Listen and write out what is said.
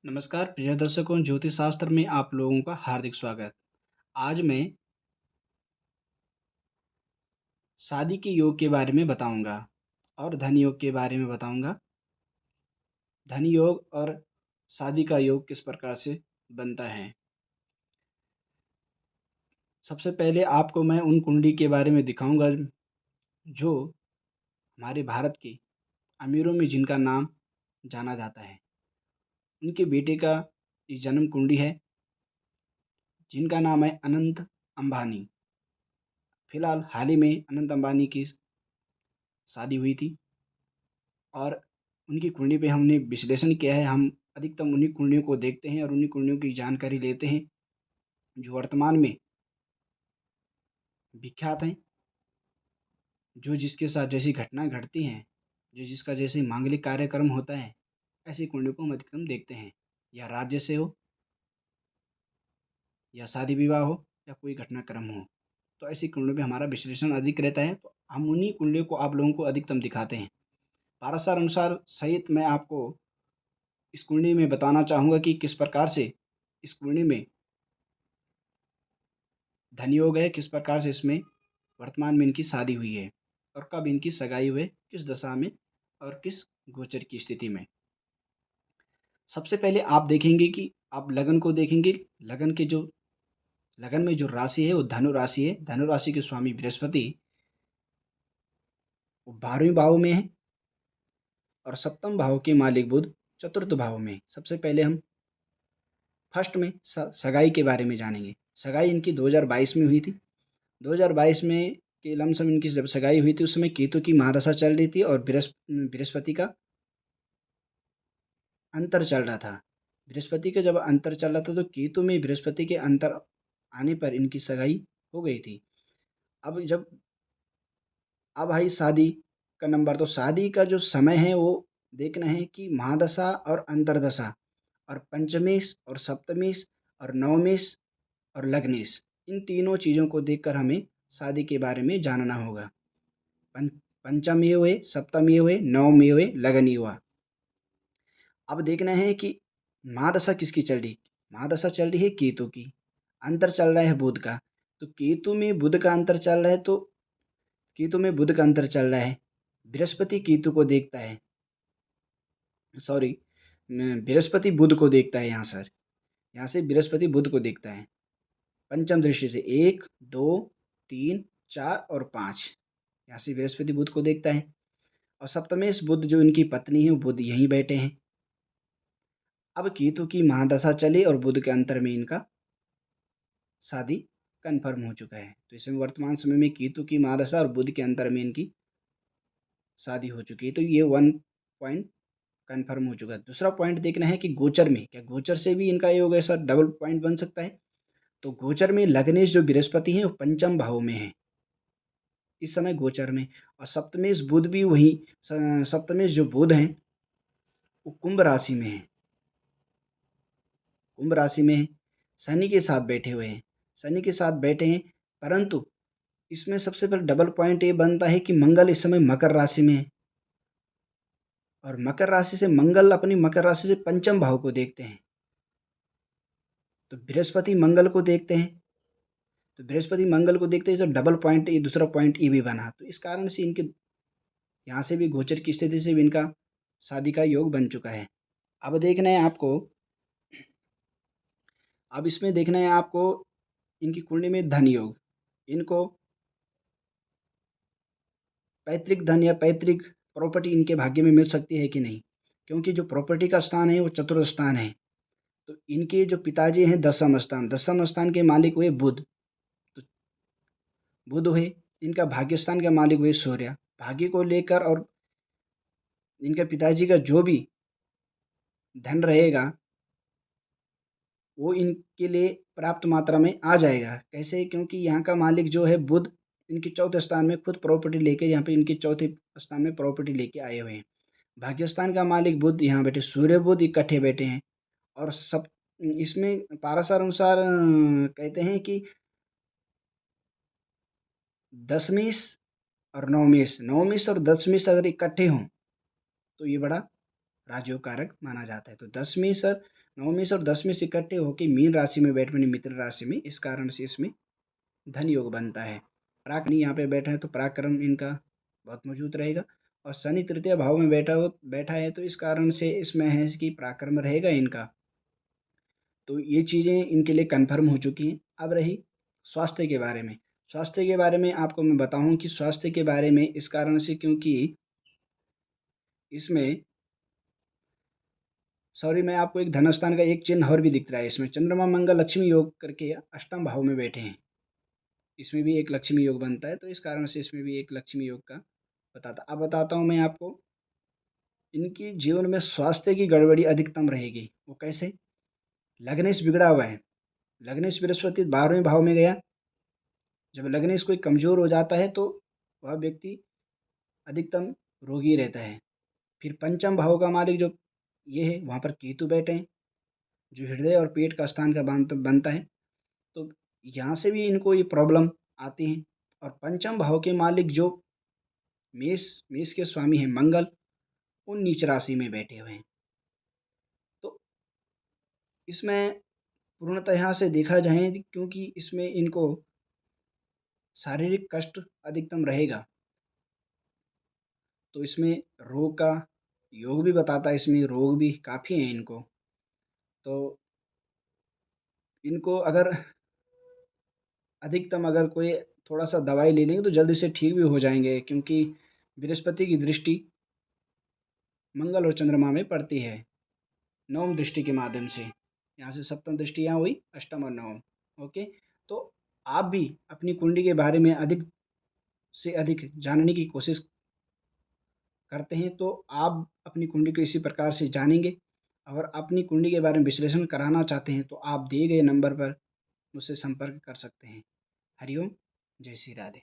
नमस्कार प्रिय दर्शकों, ज्योतिष शास्त्र में आप लोगों का हार्दिक स्वागत। आज मैं शादी के योग के बारे में बताऊंगा और धन योग के बारे में बताऊंगा। धन योग और शादी का योग किस प्रकार से बनता है। सबसे पहले आपको मैं उन कुंडली के बारे में दिखाऊंगा जो हमारे भारत के अमीरों में जिनका नाम जाना जाता है। उनके बेटे का ये जन्म कुंडली है जिनका नाम है अनंत अंबानी। फिलहाल हाल ही में अनंत अंबानी की शादी हुई थी और उनकी कुंडली पे हमने विश्लेषण किया है। हम अधिकतम उन्हीं कुंडलियों को देखते हैं और उन्हीं कुंडलियों की जानकारी लेते हैं जो वर्तमान में विख्यात हैं, जो जिसके साथ जैसी घटना घटती हैं, जो जिसका जैसे मांगलिक कार्यक्रम होता है, ऐसी कुंडलियों को हम अधिकतम देखते हैं। या राज्य से हो, या शादी विवाह हो, या कोई घटनाक्रम हो, तो ऐसी कुंडलियों में हमारा विश्लेषण अधिक रहता है। तो हम उन्हीं कुंडलियों को आप लोगों को अधिकतम दिखाते हैं। पारासार अनुसार सहित मैं आपको इस कुंडली में बताना चाहूँगा कि किस प्रकार से इस कुंडली में धन योग है, किस प्रकार से इसमें वर्तमान में इनकी शादी हुई है और कब इनकी सगाई हुई, किस दशा में और किस गोचर की स्थिति में। सबसे पहले आप देखेंगे कि आप लगन को देखेंगे। लगन में जो राशि है वो धनु राशि है। धनु राशि के स्वामी बृहस्पति वो 12वें भाव में है और सप्तम भाव के मालिक बुध चतुर्थ भाव में है। सबसे पहले हम फर्स्ट में सगाई के बारे में जानेंगे। सगाई इनकी 2022 में हुई थी। 2022 में के लमसम इनकी जब सगाई हुई थी उस समय केतु की महादशा चल रही थी और बृहस्पति का अंतर चल रहा था। बृहस्पति का जब अंतर चल रहा था तो केतु में बृहस्पति के अंतर आने पर इनकी सगाई हो गई थी। अब आई शादी का नंबर। तो शादी का जो समय है वो देखना है कि महादशा और अंतरदशा और पंचमेश और सप्तमेश और नवमेश और लग्नेश, इन तीनों चीज़ों को देखकर हमें शादी के बारे में जानना होगा। पंचमी हुए, सप्तमी हुए, नवमी हुए, लगनी हुआ। अब देखना है कि महादशा किसकी चल रही। महादशा चल रही है केतु की, अंतर चल रहा है बुध का। तो केतु में बुध का अंतर चल रहा है, तो केतु में बुध का अंतर चल रहा है। बृहस्पति केतु को देखता है, सॉरी, बृहस्पति बुध को देखता है। यहाँ से बृहस्पति बुध को देखता है पंचम दृष्टि से। 1 2 3 4 और 5, यहाँ से बृहस्पति बुध को देखता है। और सप्तमेश बुध जो इनकी पत्नी है वो बुध यहीं बैठे हैं। अब केतु की महादशा चली और बुध के अंतर में इनका शादी कन्फर्म हो चुका है। तो इसमें वर्तमान समय में केतु की महादशा और बुध के अंतर में इनकी शादी हो चुकी है। तो ये 1 पॉइंट कन्फर्म हो चुका है। दूसरा पॉइंट देखना है कि गोचर में, क्या गोचर से भी इनका योग ऐसा डबल पॉइंट बन सकता है। तो गोचर में लग्नेश जो बृहस्पति है वो पंचम भाव में है इस समय गोचर में। और सप्तमेश बुध भी वही, सप्तमेश जो बुध हैं वो कुंभ राशि में है। कुंभ राशि में है, शनि के साथ बैठे हुए हैं। शनि के साथ बैठे हैं, परंतु इसमें सबसे पहले डबल पॉइंट ये बनता है कि मंगल इस समय मकर राशि में है और मकर राशि से मंगल अपनी मकर राशि से पंचम भाव को देखते हैं। तो बृहस्पति मंगल को देखते हैं, तो बृहस्पति मंगल को देखते हैं तो डबल पॉइंट, ये दूसरा पॉइंट ये भी बना। तो इस कारण से इनके यहाँ से भी गोचर की स्थिति से भी इनका शादी का योग बन चुका है। अब देखना है आपको, अब इसमें देखना है आपको इनकी कुंडली में धन योग। इनको पैतृक धन या पैतृक प्रॉपर्टी इनके भाग्य में मिल सकती है कि नहीं, क्योंकि जो प्रॉपर्टी का स्थान है वो चतुर्थ स्थान है। तो इनके जो पिताजी हैं दसम स्थान, दसम स्थान के मालिक हुए बुध। तो बुध हुए इनका भाग्य स्थान का मालिक हुए सूर्य। भाग्य को लेकर और इनके पिताजी का जो भी धन रहेगा वो इनके लिए पर्याप्त मात्रा में आ जाएगा। कैसे? क्योंकि यहाँ का मालिक जो है बुध, इनके चौथे स्थान में खुद प्रॉपर्टी लेके यहाँ पे इनके चौथे स्थान में प्रॉपर्टी लेके आए हुए हैं। भाग्यस्थान का मालिक बुध यहाँ बैठे, सूर्य बुध इकट्ठे बैठे हैं। और सब इसमें पारासार अनुसार कहते हैं कि दशमेश और नवमेश, नवमेश और दशमेश अगर इकट्ठे हों तो ये बड़ा राजयोग कारक माना जाता है। तो दशमेश और नवमेश और दशमेश इकट्ठे होकर मीन राशि में बैठ बनी मित्र राशि में, इस कारण से इसमें धन योग बनता है। पराक्रमी यहाँ पे बैठा है तो पराक्रम इनका बहुत मौजूद रहेगा। और शनि तृतीय भाव में बैठा है तो इस कारण से इसमें है कि पराक्रम रहेगा इनका। तो ये चीज़ें इनके लिए कन्फर्म हो चुकी हैं। अब रही स्वास्थ्य के बारे में। स्वास्थ्य के बारे में आपको मैं बताऊं कि स्वास्थ्य के बारे में इस कारण से, क्योंकि इसमें मैं आपको एक धनस्थान का एक चिन्ह और भी दिख रहा है। इसमें चंद्रमा मंगल लक्ष्मी योग करके अष्टम भाव में बैठे हैं। इसमें भी एक लक्ष्मी योग बनता है, तो इस कारण से इसमें भी एक लक्ष्मी योग का बताता हूँ मैं आपको। इनकी जीवन में स्वास्थ्य की गड़बड़ी अधिकतम रहेगी। वो कैसे? लग्नेश बिगड़ा हुआ है। लग्नेश बृहस्पति 12वें भाव में गया। जब लग्नेश कोई कमज़ोर हो जाता है तो वह व्यक्ति अधिकतम रोगी रहता है। फिर पंचम भाव का मालिक जो ये है, वहाँ पर केतु बैठे हैं, जो हृदय और पेट का स्थान का बनता है। तो यहाँ से भी इनको ये प्रॉब्लम आती है। और पंचम भाव के मालिक जो मेष के स्वामी हैं मंगल, वो नीच राशि में बैठे हुए हैं। तो इसमें पूर्णतः यहाँ से देखा जाए, क्योंकि इसमें इनको शारीरिक कष्ट अधिकतम रहेगा, तो इसमें रोग का योग भी बताता है। इसमें रोग भी काफ़ी हैं इनको। तो इनको अगर अधिकतम अगर कोई थोड़ा-सा दवाई ले लेंगे तो जल्दी से ठीक भी हो जाएँगे, क्योंकि बृहस्पति की दृष्टि मंगल और चंद्रमा में पड़ती है, नवम दृष्टि के माध्यम से। यहाँ से सप्तम दृष्टि यहाँ हुई, अष्टम और नवम। ओके? तो आप भी अपनी कुंडली के बारे में अधिक से अधिक जानने की कोशिश करते हैं, तो आप अपनी कुंडली को इसी प्रकार से जानेंगे। अगर अपनी कुंडली के बारे में विश्लेषण कराना चाहते हैं, तो आप दिए गए नंबर पर मुझसे संपर्क कर सकते हैं। हरि ओम, जय श्री राधे।